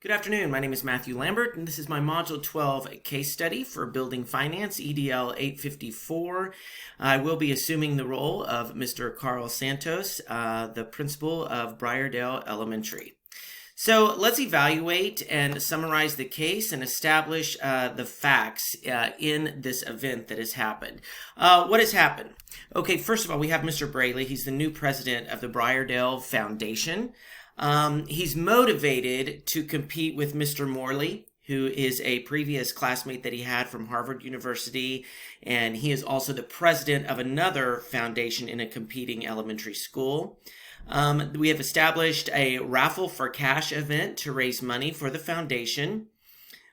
Good afternoon. My name is Matthew Lambert, and this is my Module 12 case study for Building Finance, EDL 854. I will be assuming the role of Mr. Carl Santos, the principal of Briardale Elementary. So let's evaluate and summarize the case and establish the facts in this event that has happened. What has happened? Okay, first of all, we have Mr. Braley. He's the new president of the Briardale Foundation. He's motivated to compete with Mr. Morley, who is a previous classmate that he had from Harvard University, and he is also the president of another foundation in a competing elementary school. We have established a raffle for cash event to raise money for the foundation.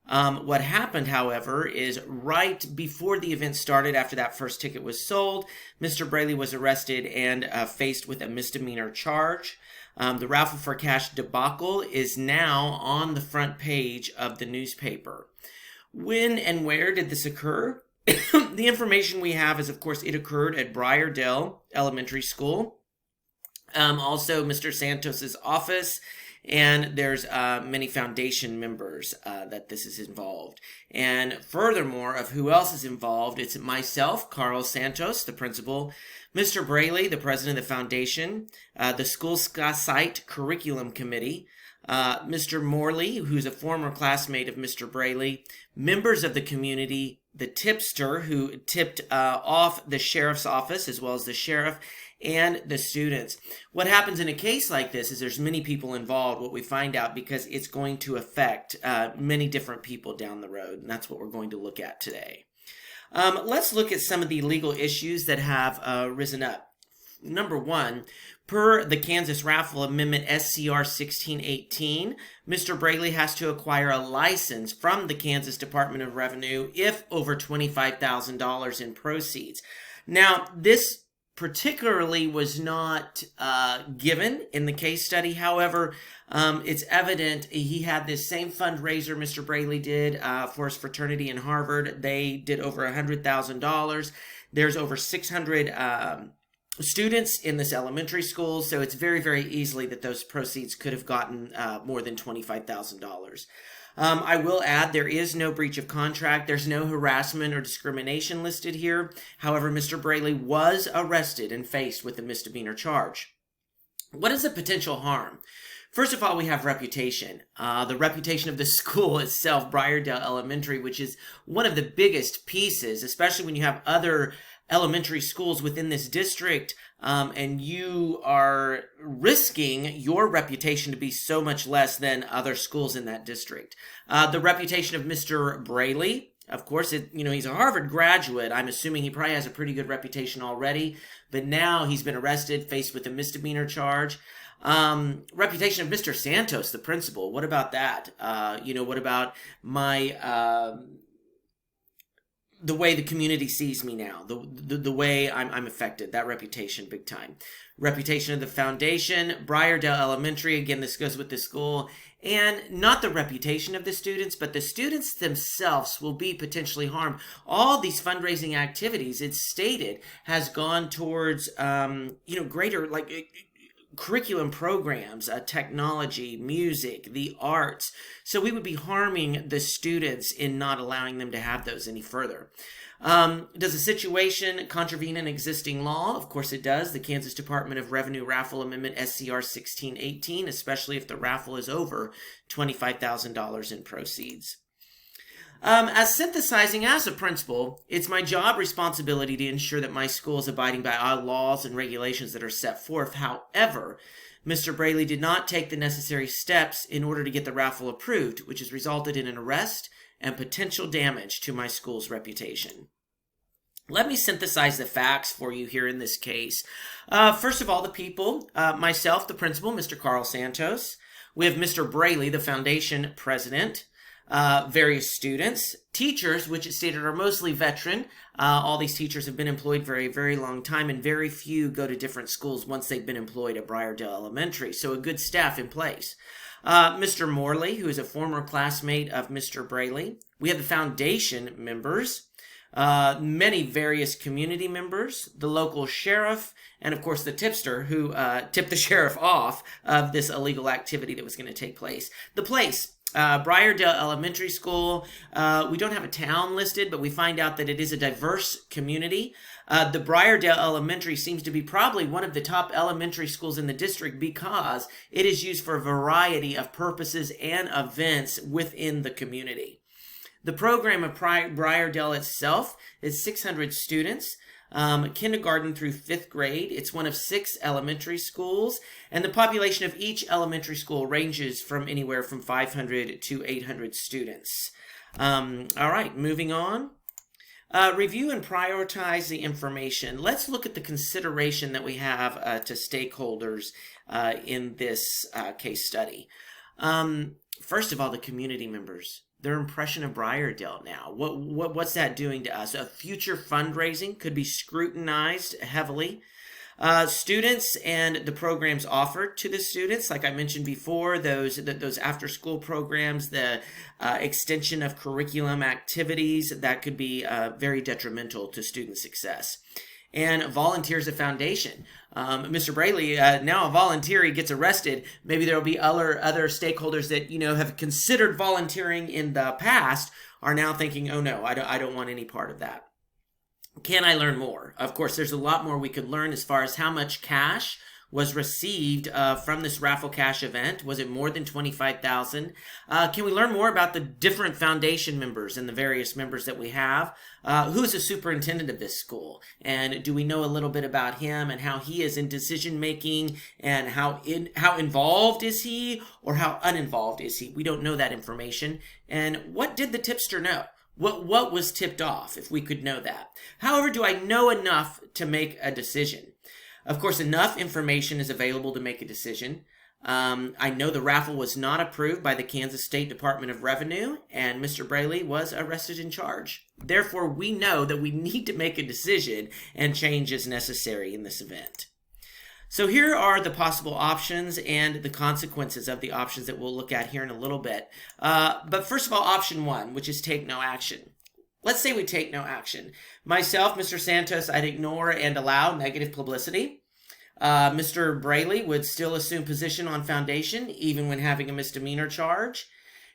What happened, however, is right before the event started, after that first ticket was sold, Mr. Braley was arrested and faced with a misdemeanor charge. The raffle for cash debacle is now on the front page of the newspaper. When and where did this occur? The information we have is, of course, it occurred at Briardale Elementary School. Also, Mr. Santos's office, and there's many foundation members that this is involved. And furthermore, of who else is involved, it's myself, Carl Santos, the principal, Mr. Braley, the president of the foundation, the school site curriculum committee, Mr. Morley, who's a former classmate of Mr. Braley, members of the community, the tipster who tipped off the sheriff's office, as well as the sheriff, and the students. What happens in a case like this is there's many people involved, what we find out, because it's going to affect many different people down the road, and that's what we're going to look at today. Let's look at some of the legal issues that have risen up. Number one, per the Kansas Raffle Amendment SCR 1618, Mr. Braley has to acquire a license from the Kansas Department of Revenue if over $25,000 in proceeds. Now, this particularly was not given in the case study. However, it's evident he had this same fundraiser Mr. Braley did for his fraternity in Harvard. They did over $100,000. There's over 600 students in this elementary school, so it's very, very easily that those proceeds could have gotten more than $25,000. I will add there is no breach of contract. There's no harassment or discrimination listed here. However, Mr. Braley was arrested and faced with a misdemeanor charge. What is the potential harm? First of all, we have reputation. The reputation of the school itself, Briardale Elementary, which is one of the biggest pieces, especially when you have other elementary schools within this district, and you are risking your reputation to be so much less than other schools in that district. The reputation of Mr. Braley, of course, he's a Harvard graduate. I'm assuming he probably has a pretty good reputation already, but now he's been arrested, faced with a misdemeanor charge. Reputation of Mr. Santos, the principal. What about that? What about my the way the community sees me now, the way I'm affected, that reputation, big time. Reputation of the foundation, Briardale Elementary, again, this goes with the school, and not the reputation of the students, but the students themselves will be potentially harmed. All these fundraising activities, it's stated, has gone towards, greater, curriculum programs, technology, music, the arts. So we would be harming the students in not allowing them to have those any further. Does the situation contravene an existing law? Of course it does. The Kansas Department of Revenue Raffle Amendment SCR 1618, especially if the raffle is over $25,000 in proceeds. As synthesizing as a principal, it's my job responsibility to ensure that my school is abiding by all laws and regulations that are set forth. However, Mr. Braley did not take the necessary steps in order to get the raffle approved, which has resulted in an arrest and potential damage to my school's reputation. Let me synthesize the facts for you here in this case. First of all, the people, myself, the principal, Mr. Carl Santos. We have Mr. Braley, the foundation president. Various students, teachers, which is stated are mostly veteran. All these teachers have been employed for a very long time, and very few go to different schools once they've been employed at Briardale Elementary, so a good staff in place. Mr. Morley, who is a former classmate of Mr. Braley. We have the foundation members, many various community members, the local sheriff, and of course the tipster who tipped the sheriff off of this illegal activity that was going to take place. The place. Briardale Elementary School, we don't have a town listed, but we find out that it is a diverse community. The Briardale Elementary seems to be probably one of the top elementary schools in the district because it is used for a variety of purposes and events within the community. The program of Briardale itself is 600 students. Kindergarten through 5th grade. It's one of 6 elementary schools, and the population of each elementary school ranges from anywhere from 500 to 800 students. All right, moving on. Review and prioritize the information. Let's look at the consideration that we have to stakeholders in this case study. First of all, the community members. Their impression of Briardale now. What's that doing to us? Future fundraising could be scrutinized heavily. Students and the programs offered to the students, like I mentioned before, those after-school programs, the extension of curriculum activities, that could be very detrimental to student success. And volunteers at foundation. Mr. Braley, now a volunteer, he gets arrested. Maybe there will be other stakeholders that, have considered volunteering in the past are now thinking, oh no, I don't want any part of that. Can I learn more? Of course, there's a lot more we could learn as far as how much cash was received from this raffle cash event. Was it more than $25,000? Can we learn more about the different foundation members and the various members that we have? Who's the superintendent of this school? And do we know a little bit about him and how he is in decision making, and how involved is he or how uninvolved is he? We don't know that information. And what did the tipster know? What was tipped off, if we could know that? However, do I know enough to make a decision? Of course, enough information is available to make a decision. I know the raffle was not approved by the Kansas State Department of Revenue, and Mr. Braley was arrested and charged. Therefore, we know that we need to make a decision, and change is necessary in this event. So here are the possible options and the consequences of the options that we'll look at here in a little bit. But first of all, option 1, which is take no action. Let's say we take no action. Myself, Mr. Santos, I'd ignore and allow negative publicity. Mr. Braley would still assume position on foundation, even when having a misdemeanor charge.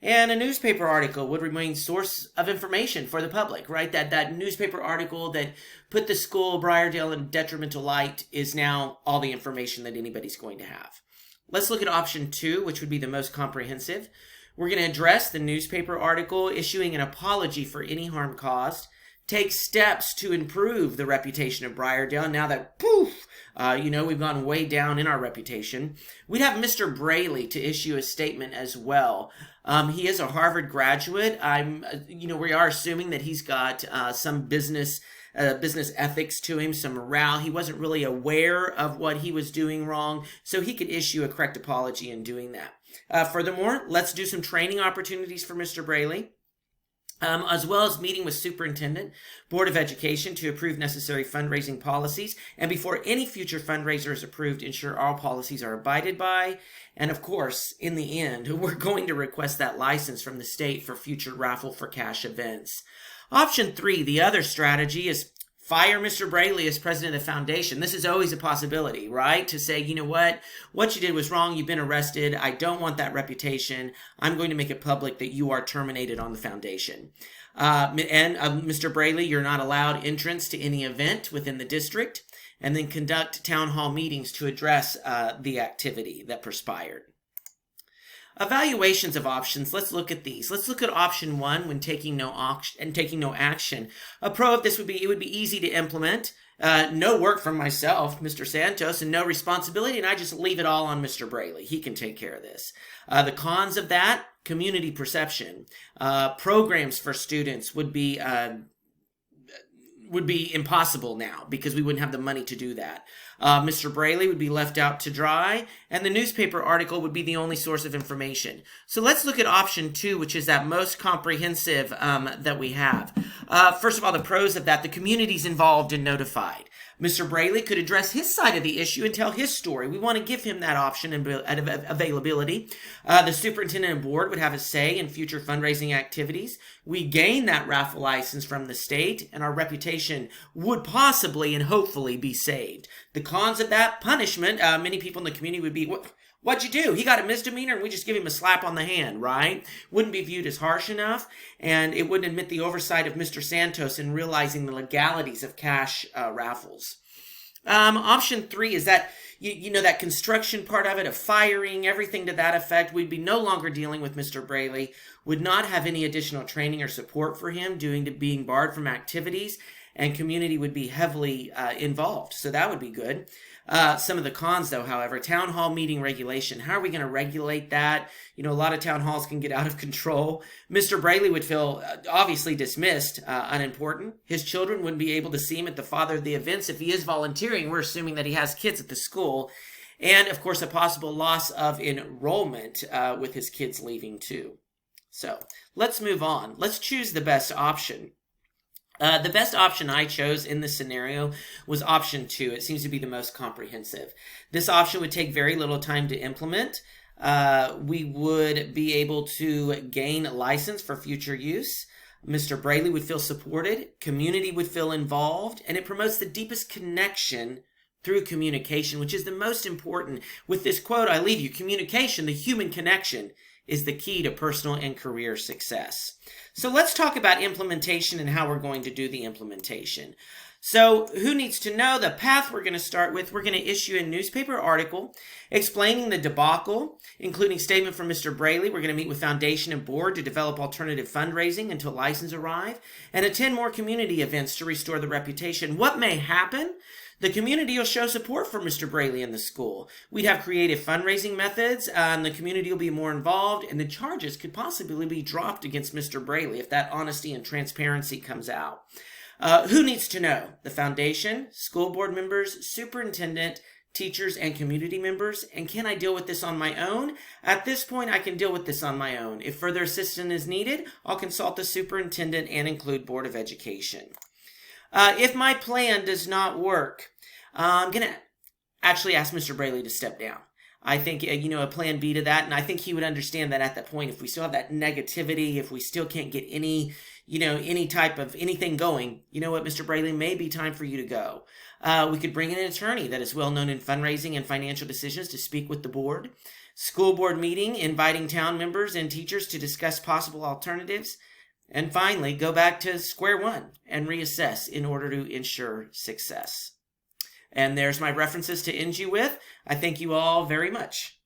And a newspaper article would remain source of information for the public, right? That newspaper article that put the school, Briardale, in detrimental light is now all the information that anybody's going to have. Let's look at option 2, which would be the most comprehensive. We're going to address the newspaper article, issuing an apology for any harm caused, take steps to improve the reputation of Briardale now that, we've gone way down in our reputation. We'd have Mr. Braley to issue a statement as well. He is a Harvard graduate. We are assuming that he's got some business ethics to him, some morale. He wasn't really aware of what he was doing wrong, so he could issue a correct apology in doing that. Furthermore, let's do some training opportunities for Mr. Braley, as well as meeting with Superintendent, Board of Education to approve necessary fundraising policies, and before any future fundraiser is approved, ensure all policies are abided by. And of course, in the end, we're going to request that license from the state for future raffle for cash events. Option 3, the other strategy, is fire Mr. Braley as president of the foundation. This is always a possibility, right? To say, you know what you did was wrong. You've been arrested. I don't want that reputation. I'm going to make it public that you are terminated on the foundation. Mr. Braley, you're not allowed entrance to any event within the district, and then conduct town hall meetings to address the activity that perspired. Evaluations of options. Let's look at these. Let's look at option 1 when taking no action. A pro of this would be it would be easy to implement. No work from myself, Mr. Santos, and no responsibility, and I just leave it all on Mr. Braley. He can take care of this. The cons of that: community perception. Programs for students would be impossible now because we wouldn't have the money to do that. Mr. Braley would be left out to dry, and the newspaper article would be the only source of information. So let's look at option 2, which is that most comprehensive that we have. First of all, the pros of that: the community's involved and notified. Mr. Braley could address his side of the issue and tell his story. We want to give him that option and availability. The superintendent and board would have a say in future fundraising activities. We gain that raffle license from the state, and our reputation would possibly and hopefully be saved. The cons of that: punishment. Many people in the community would be, What'd you do? He got a misdemeanor and we just give him a slap on the hand, right? Wouldn't be viewed as harsh enough, and it wouldn't admit the oversight of Mr. Santos in realizing the legalities of cash raffles. Option 3 is that, you know, that construction part of it, of firing, everything to that effect. We'd be no longer dealing with Mr. Braley, would not have any additional training or support for him due to being barred from activities, and community would be heavily involved. So that would be good. Some of the cons, though, however, town hall meeting regulation. How are we going to regulate that? You know, a lot of town halls can get out of control. Mr. Braley would feel obviously dismissed, unimportant. His children wouldn't be able to see him at the father of the events. If he is volunteering, we're assuming that he has kids at the school. And, of course, a possible loss of enrollment with his kids leaving, too. So let's move on. Let's choose the best option. The best option I chose in this scenario was option 2. It seems to be the most comprehensive. This option would take very little time to implement. We would be able to gain a license for future use. Mr. Braley would feel supported. Community would feel involved. And it promotes the deepest connection through communication, which is the most important. With this quote, I leave you. Communication, the human connection, is the key to personal and career success. So let's talk about implementation and how we're going to do the implementation. So who needs to know the path we're going to start with? We're going to issue a newspaper article explaining the debacle, including statement from Mr. Braley. We're going to meet with foundation and board to develop alternative fundraising until license arrive, and attend more community events to restore the reputation. What may happen? The community will show support for Mr. Braley in the school. We'd have creative fundraising methods, and the community will be more involved, and the charges could possibly be dropped against Mr. Braley if that honesty and transparency comes out. Who needs to know? The foundation, school board members, superintendent, teachers, and community members. And can I deal with this on my own? At this point, I can deal with this on my own. If further assistance is needed, I'll consult the superintendent and include Board of Education. If my plan does not work, I'm going to actually ask Mr. Braley to step down. I think, you know, a plan B to that, and I think he would understand that at that point, if we still have that negativity, if we still can't get any, you know, any type of anything going, you know what, Mr. Braley, may be time for you to go. We could bring in an attorney that is well known in fundraising and financial decisions to speak with the board. School board meeting, inviting town members and teachers to discuss possible alternatives. And finally, go back to square one and reassess in order to ensure success. And there's my references to end you with. I thank you all very much.